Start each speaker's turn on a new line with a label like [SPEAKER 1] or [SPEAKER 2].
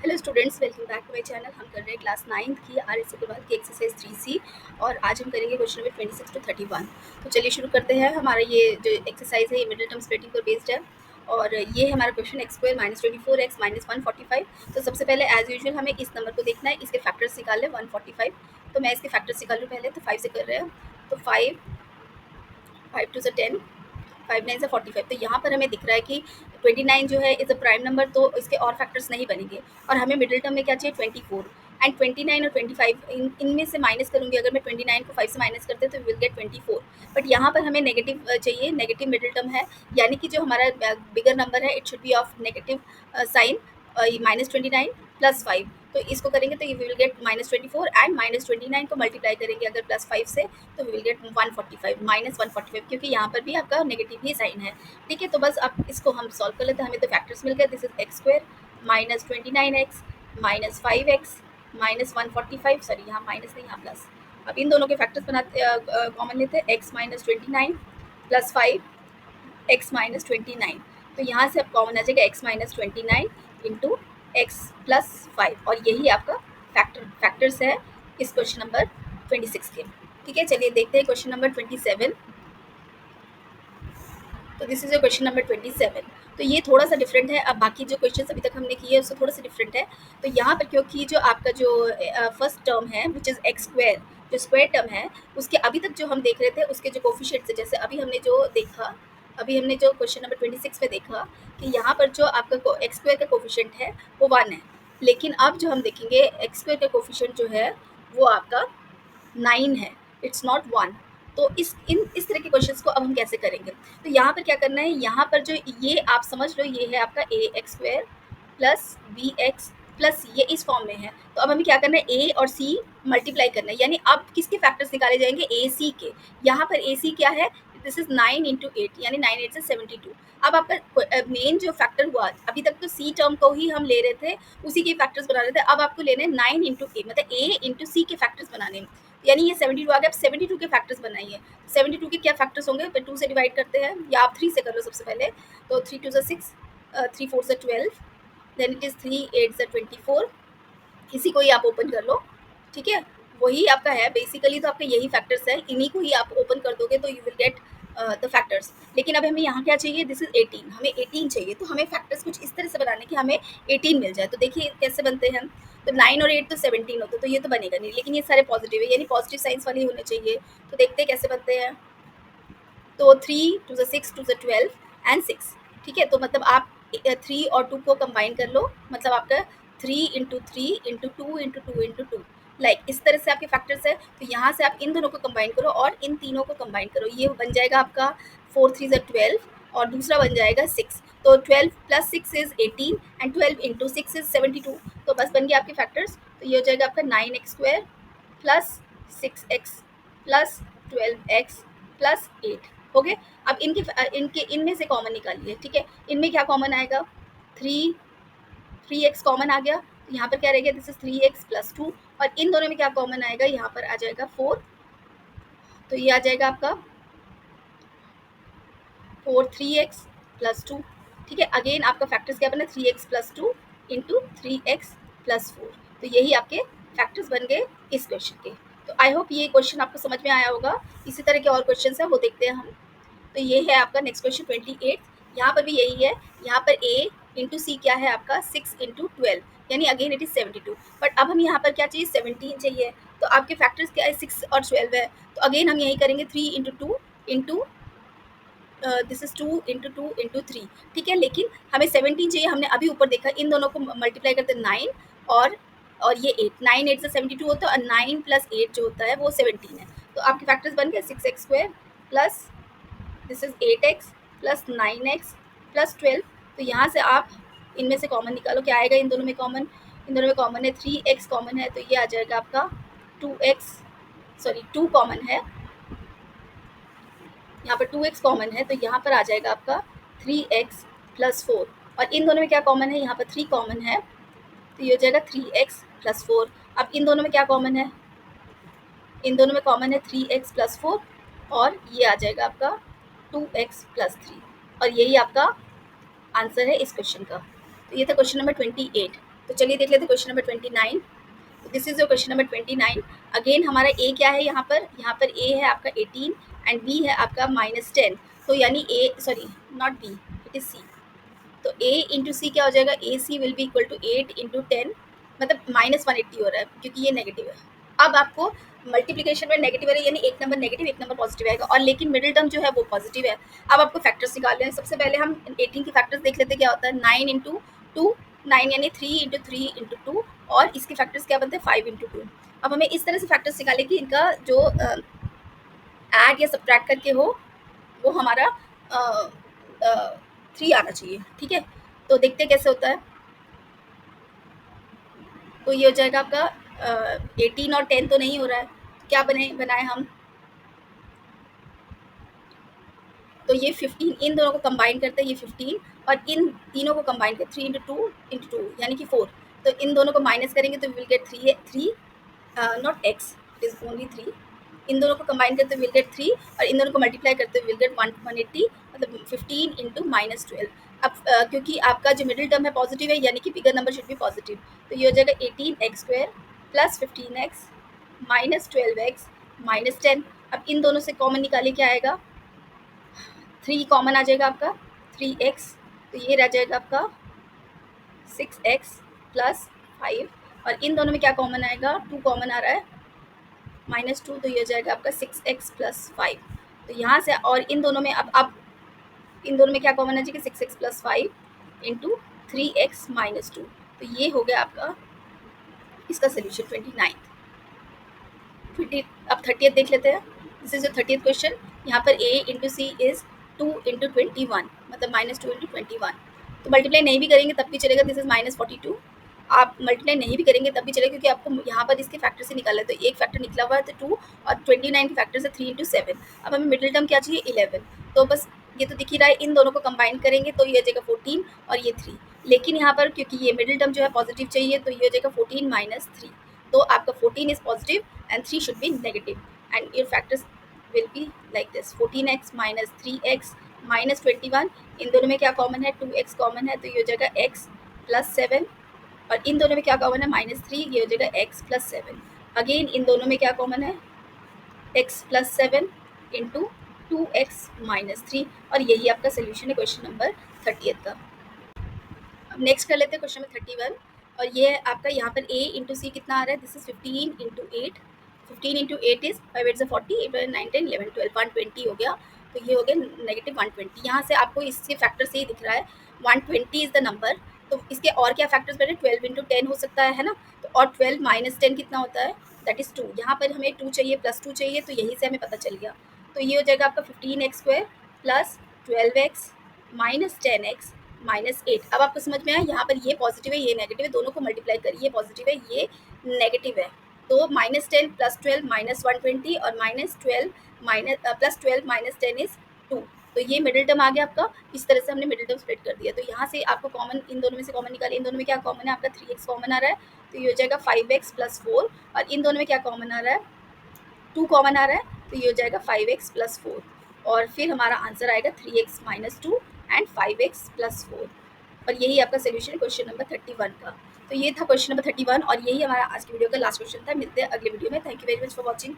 [SPEAKER 1] Hello students, welcome back to my channel. हम कर रहे हैं क्लास 9th की RS अग्रवाल की एक्सरसाइज 3C और आज हम करेंगे क्वेश्चन नंबर 26 to 31। तो चलिए शुरू करते हैं। हमारा ये जो एक्सरसाइज है ये मिडिल टर्म स्प्लिटिंग पर बेस्ड है और ये है हमारा क्वेश्चन x² -24x -145। तो सबसे पहले एज यूजुअल हमें इस नंबर को देखना है, इसके फैक्टर्स निकालने 145। तो मैं इसके फैक्टर्स निकाल लूँ पहले। तो 5 से कर रहे हैं, तो 5 5 2 10, 5 9 से 45। तो यहाँ पर हमें दिख रहा है कि 29 जो है इज़ अ प्राइम नंबर, तो इसके और फैक्टर्स नहीं बनेंगे। और हमें मिडिल टर्म में क्या चाहिए, 24। एंड 29 और 25 इनमें से माइनस करूँगी। अगर मैं 29 को 5 से माइनस करते तो विल गेट 24। बट यहाँ पर हमें नेगेटिव चाहिए, नेगेटिव मिडिल टर्म है, यानी कि जो हमारा बिगर नंबर है it should be of negative sign, -29 + 5। तो इसको करेंगे तो ये विल गेट -24 एंड -29 को मल्टीप्लाई करेंगे अगर +5 से, तो वी विल गेट 145 -145, क्योंकि यहाँ पर भी आपका नेगेटिव ही साइन है। ठीक है, तो बस अब इसको हम सॉल्व कर लेते हैं। हमें तो फैक्टर्स मिल गए। This is x² -29x -5x -145, sorry यहाँ माइनस नहीं यहाँ प्लस। अब इन दोनों के फैक्टर्स बनाते कॉमन लेते हैं, x -29 + 5 x -29। तो यहाँ से अब कॉमन आ जाएगा x -29 इंटू x + 5 और यही आपका फैक्टर्स है इस क्वेश्चन नंबर 26 के। ठीक है, चलिए देखते हैं क्वेश्चन नंबर 27। तो दिस इज क्वेश्चन नंबर 27। तो ये थोड़ा सा डिफरेंट है। अब बाकी जो क्वेश्चन अभी तक हमने किए हैं उससे थोड़ा सा डिफरेंट है। तो यहाँ पर क्योंकि जो आपका जो फर्स्ट टर्म है विच इज़ x², जो स्क्वायर टर्म है, उसके अभी तक जो हम देख रहे थे उसके जो कोफिशिएंट्स है, जैसे अभी हमने जो देखा, अभी हमने जो क्वेश्चन नंबर 26 में देखा कि यहाँ पर जो आपका x² का कोफिशिएंट है वो 1 है। लेकिन अब जो हम देखेंगे x² का कोफिशिएंट जो है वो आपका 9 है, इट्स नॉट 1। तो इस तरह के क्वेश्चंस को अब हम कैसे करेंगे। तो यहाँ पर क्या करना है, यहाँ पर जो ये आप समझ लो ये है आपका ax² प्लस bx प्लस ये इस फॉर्म में है। तो अब हमें क्या करना है, a और c मल्टीप्लाई करना है, यानी अब किसके फैक्टर्स निकाले जाएंगे, a c के। यहाँ पर a c क्या है, दिस इज 9 इंटू 8, यानी 9 8 से 72। अब आपका मेन जो फैक्टर हुआ, अभी तक तो c टर्म को ही हम ले रहे थे, उसी के फैक्टर्स बना रहे थे। अब आपको लेने 9 इंटू ए, मतलब a इंटू सी के फैक्टर्स बनाने हैं, यानी ये 72 आ गया। अब 72 के फैक्टर्स बनाइए। 72 के क्या फैक्टर्स होंगे, फिर 2 से डिवाइड करते हैं या आप 3 से कर लो सबसे पहले। तो 3 2 6, 3 4 12, देन इट इज़ 3 8 24। इसी को ही आप ओपन कर लो। ठीक है, वही आपका है बेसिकली। तो आपके यही फैक्टर्स है, इन्हीं को ही आप ओपन कर दोगे तो you will get the factors. लेकिन अब हमें यहाँ क्या चाहिए, दिस इज 18, हमें 18 चाहिए। तो हमें फैक्टर्स कुछ इस तरह से बनाने कि हमें 18 मिल जाए। तो देखिए कैसे बनते हैं। तो 9 और 8 तो 17 होते, तो ये तो बनेगा नहीं, लेकिन ये सारे पॉजिटिव है, यानी पॉजिटिव साइंस वाले होने चाहिए। तो देखते हैं कैसे बनते हैं। तो 3 2 6 2 12 एंड 6। ठीक है, तो मतलब आप 3 और 2 को कंबाइन कर लो, मतलब आपका 3 into 3 into 2 into 2 into 2, like इस तरह से आपके फैक्टर्स है। तो यहाँ से आप इन दोनों को कंबाइन करो और इन तीनों को कंबाइन करो, ये बन जाएगा आपका 4 3 12 और दूसरा बन जाएगा 6। तो 12 + 6 इज 18 एंड 12 इंटू 6 इज 72। तो बस बन गया आपके फैक्टर्स। तो ये हो जाएगा आपका 9x² plus 6x plus 12x plus 8 हो गए। अब इनके इनमें से कॉमन निकालिए। ठीक है, इनमें क्या कॉमन आएगा, 3x कॉमन आ गया। तो यहाँ पर क्या रहेगा, दिस इज 3x प्लस 2। और इन दोनों में क्या कॉमन आएगा, यहाँ पर आ जाएगा 4। तो ये आ जाएगा आपका 4 3x प्लस 2। ठीक है, अगेन आपका फैक्टर्स क्या बना, 3x plus 2 into 3x plus 4। तो यही आपके फैक्टर्स बन गए इस क्वेश्चन के। तो आई होप ये क्वेश्चन आपको समझ में आया होगा। इसी तरह के और क्वेश्चन है वो देखते हैं हम। तो ये है आपका नेक्स्ट क्वेश्चन 28। यहाँ पर भी यही है। यहाँ पर a इंटू सी क्या है आपका 6 इंटू 12, यानी अगेन इट इज 72। बट अब हम यहाँ पर क्या चाहिए, 17 चाहिए। तो आपके फैक्टर्स क्या है, 6 और 12 है। तो अगेन हम यही करेंगे, 3 into 2 into this is 2 into 2 into 3। ठीक है, लेकिन हमें 17 चाहिए। हमने अभी ऊपर देखा, इन दोनों को मल्टीप्लाई करते 9 और ये 8, 9 8 से 72 होता है और 9 + 8 जो होता है वो 17 है। तो आपके फैक्टर्स बन गए 6x² plus this is 8x plus 9x plus 12। तो यहाँ से आप इनमें से कॉमन निकालो, क्या आएगा इन दोनों में कॉमन, इन दोनों में कॉमन है 3x कॉमन है, तो ये आ जाएगा आपका 2 कॉमन है, यहाँ पर 2x कॉमन है, तो यहाँ पर आ जाएगा आपका 3x प्लस 4। और इन दोनों में क्या कॉमन है, यहाँ पर 3 कॉमन है, तो ये हो जाएगा 3x प्लस 4। अब इन दोनों में क्या कॉमन है, इन दोनों में कॉमन है 3x प्लस 4 और ये आ जाएगा आपका 2x प्लस 3। और यही आपका आंसर है इस क्वेश्चन का। तो ये था क्वेश्चन नंबर 28। तो चलिए देख लेते हैं question number 29। This is your question number 29। Again हमारा ए क्या है यहाँ पर ए है आपका 18 एंड बी है आपका -10। तो यानी A, sorry not B, it is C. तो a इंटू सी क्या हो जाएगा, A C will be equal to 8 × 10, मतलब -180 हो रहा है क्योंकि ये नेगेटिव है। अब आपको मल्टीप्लिकेशन में नेगेटिव है, यानी एक नंबर नेगेटिव एक नंबर पॉजिटिव आएगा, और लेकिन मिडिल टर्म जो है वो पॉजिटिव है। अब आपको फैक्टर्स निकालने हैं। सबसे पहले हम 18 के फैक्टर्स देख लेते हैं क्या होता है। 9 × 2, 9 यानी 3 × 3 × 2, और इसके फैक्टर्स क्या बनते हैं 5 × 2। अब हमें इस तरह से फैक्टर्स निकाले कि इनका जो ऐड या सब्ट्रैक्ट करके हो वो हमारा 3 आना चाहिए। ठीक है, तो देखते हैं कैसे होता है। तो ये हो जाएगा आपका 18 और 10 तो नहीं हो रहा है, तो क्या बनाए हम। तो ये 15, इन दोनों को कंबाइन करते हैं, ये 15, और इन तीनों को कंबाइन करते 3 × 2 × 2 यानी कि 4। तो इन दोनों को माइनस करेंगे तो will get 3 not x, it is only 3। इन दोनों को कंबाइन करते विल गेट 3, और इन दोनों को मल्टीप्लाई करते विल गेट 180, मतलब 15 × -12। अब क्योंकि आपका जो मिडिल टर्म है पॉजिटिव है, यानी कि bigger number should be positive. तो ये हो जाएगा 18x² + 15x -12x -10। अब इन दोनों से कॉमन निकाले, क्या आएगा, 3 कॉमन आ जाएगा आपका, 3x। तो ये रह जाएगा आपका 6x + 5, और इन दोनों में क्या कॉमन आएगा, 2 कॉमन आ रहा है, -2। तो ये हो जाएगा आपका 6x + 5। तो यहाँ से, और इन दोनों में अब इन दोनों में क्या कॉमन आ जाएगा, 6x + 5 × 3x -2। तो ये हो गया आपका इसका सोल्यूशन 29। 20, अब 30th देख लेते हैं। This is your 30th question. यहाँ पर a × c इज 2 × 21, मतलब -2 × 21। तो मल्टीप्लाई नहीं भी करेंगे तब भी चलेगा, दिस इज -42। आप मल्टीप्लाई नहीं भी करेंगे तब भी चलेगा, क्योंकि आपको यहाँ पर इसके फैक्टर से निकालना है। तो एक फैक्टर निकला हुआ है तो 2, और 29 के फैक्टर से 3 × 7। अब हमें मिडिल टर्म क्या चाहिए, 11। तो बस ये तो दिख ही रहा है, इन दोनों को कंबाइन करेंगे तो ये हो जाएगा 14 और ये 3। लेकिन यहाँ पर क्योंकि ये मिडिल टर्म जो है पॉजिटिव चाहिए, तो ये हो जाएगा 14 - 3। तो आपका 14 is positive and 3 should be negative, and your factors will be like this: 14x - 3x - 21। इन दोनों में क्या कॉमन है, 2x कॉमन है, तो ये हो जाएगा x + 7, और इन दोनों में क्या कॉमन है, -3, ये हो जाएगा x + 7। अगेन इन दोनों में क्या कॉमन है, x + 7 × 2x - 3, और यही आपका सोल्यूशन है क्वेश्चन नंबर 30th का। अब नेक्स्ट कर लेते हैं क्वेश्चन नंबर 31, और ये है आपका, यहाँ पर a × c कितना आ रहा है, दिस इज 15 × 8। 15 × 8 इज 5 8 40, 8 9 10 11 12, 120 हो गया। तो ये हो गया -120। यहाँ से आपको इसके फैक्टर से ही दिख रहा है 120 इज द नंबर। तो इसके और क्या फैक्टर्स बने, 12 × 10 हो सकता है ना। तो और 12 - 10 कितना होता है, दैट इज 2। यहाँ पर हमें 2 चाहिए, +2 चाहिए, तो यहीं से हमें पता चल गया। तो ये हो जाएगा आपका 15x² + 12x -10x -8। अब आपको समझ में आया, यहाँ पर ये पॉजिटिव है ये नेगेटिव है, दोनों को मल्टीप्लाई करिए, ये पॉजिटिव है ये नेगेटिव है। तो -10 + 12 -120, और -12 + 10 इज 2। तो ये मिडिल टर्म आ गया आपका। इस तरह से हमने मिडिल टर्म स्प्लिट कर दिया। तो यहाँ से आपको कॉमन, इन दोनों में से कॉमन निकाले, इन दोनों में क्या कॉमन है आपका, 3x कॉमन आ रहा है, तो ये हो जाएगा 5x + 4, और इन दोनों में क्या कॉमन आ रहा है, 2 कॉमन आ रहा है, तो ये हो जाएगा 5x + 4, और फिर हमारा आंसर आएगा 3x - 2 एंड 5x + 4। और यही आपका सोल्यूशन है क्वेश्चन नंबर 31 का। तो ये था क्वेश्चन नंबर 31, और यही हमारा आज की वीडियो का लास्ट क्वेश्चन था। मिलते हैं अगले वीडियो में। Thank you very much for watching.